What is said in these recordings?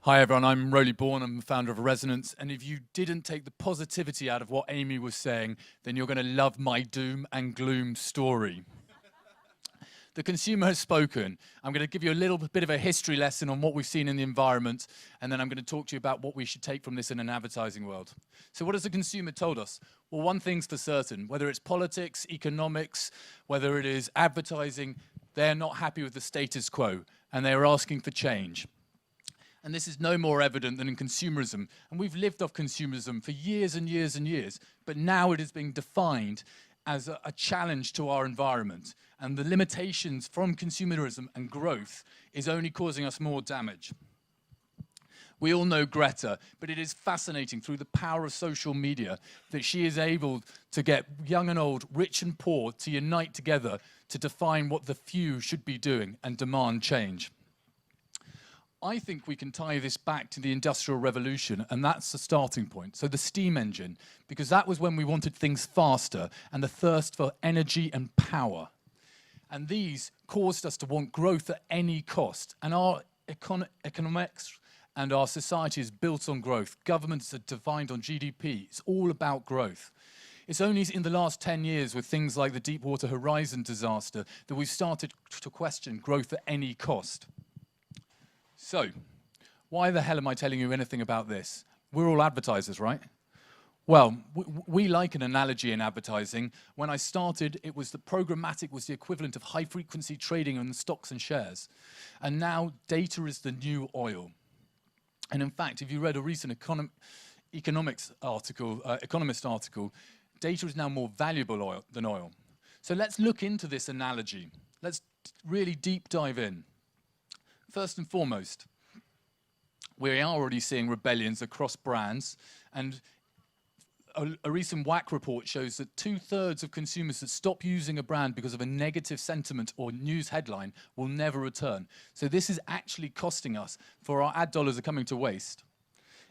Hi everyone, I'm Rowly Bourne, I'm the founder of Resonance, and if you didn't take the positivity out of what Amy was saying, then you're going to love my doom and gloom story. The consumer has spoken. I'm going to give you a little bit of a history lesson on what we've seen in the environment, and then I'm going to talk to you about what we should take from this in an advertising world. So what has the consumer told us? Well, one thing's for certain, whether it's politics, economics, whether it is advertising, they're not happy with the status quo, and they're asking for change. And this is no more evident than in consumerism. And we've lived off consumerism for years and years and years, but now it is being defined as a challenge to our environment. And the limitations from consumerism and growth is only causing us more damage. We all know Greta, but it is fascinating through the power of social media that she is able to get young and old, rich and poor, to unite together to define what the few should be doing and demand change. I think we can tie this back to the Industrial Revolution, and that's the starting point. So the steam engine, because that was when we wanted things faster and the thirst for energy and power. And these caused us to want growth at any cost. And our economics and our society is built on growth. Governments are defined on GDP. It's all about growth. It's only in the last 10 years with things like the Deepwater Horizon disaster that we've started to question growth at any cost. So, why the hell am I telling you anything about this? We're all advertisers, right? Well, we like an analogy in advertising. When I started, it was that programmatic was the equivalent of high-frequency trading in stocks and shares. And now, data is the new oil. And in fact, if you read a recent economist article, data is now more valuable than oil. So let's look into this analogy. Let's really deep dive in. First and foremost, we are already seeing rebellions across brands, and a recent WAC report shows that 2/3 of consumers that stop using a brand because of a negative sentiment or news headline will never return. So this is actually costing us, for our ad dollars are coming to waste.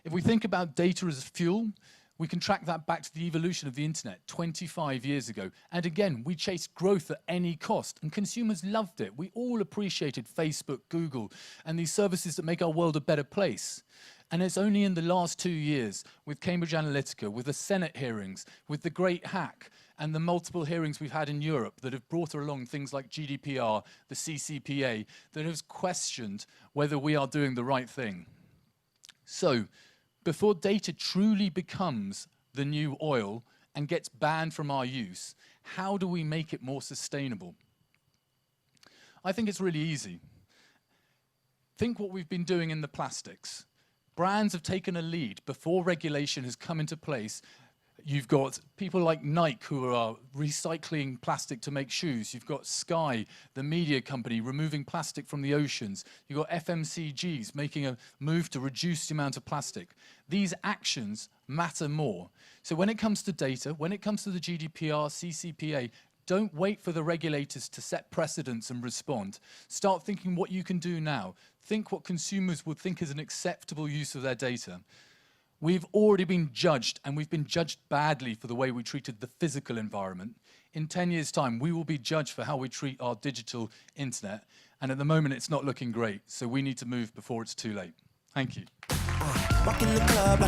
If we think about data as fuel, we can track that back to the evolution of the internet 25 years ago. And again, we chased growth at any cost, and consumers loved it. We all appreciated Facebook, Google, and these services that make our world a better place. And it's only in the last 2 years, with Cambridge Analytica, with the Senate hearings, with the Great Hack, and the multiple hearings we've had in Europe that have brought along things like GDPR, the CCPA, that has questioned whether we are doing the right thing. So, before data truly becomes the new oil and gets banned from our use, how do we make it more sustainable? I think it's really easy. Think what we've been doing in the plastics. Brands have taken a lead before regulation has come into place. You've got people like Nike who are recycling plastic to make shoes. You've got Sky, the media company, removing plastic from the oceans. You've got FMCGs making a move to reduce the amount of plastic. These actions matter more. So when it comes to data, when it comes to the GDPR, CCPA, don't wait for the regulators to set precedents and respond. Start thinking what you can do now. Think what consumers would think is an acceptable use of their data. We've already been judged, and we've been judged badly for the way we treated the physical environment. In 10 years' time, we will be judged for how we treat our digital internet, and at the moment, it's not looking great, so we need to move before it's too late. Thank you. Walk in the club like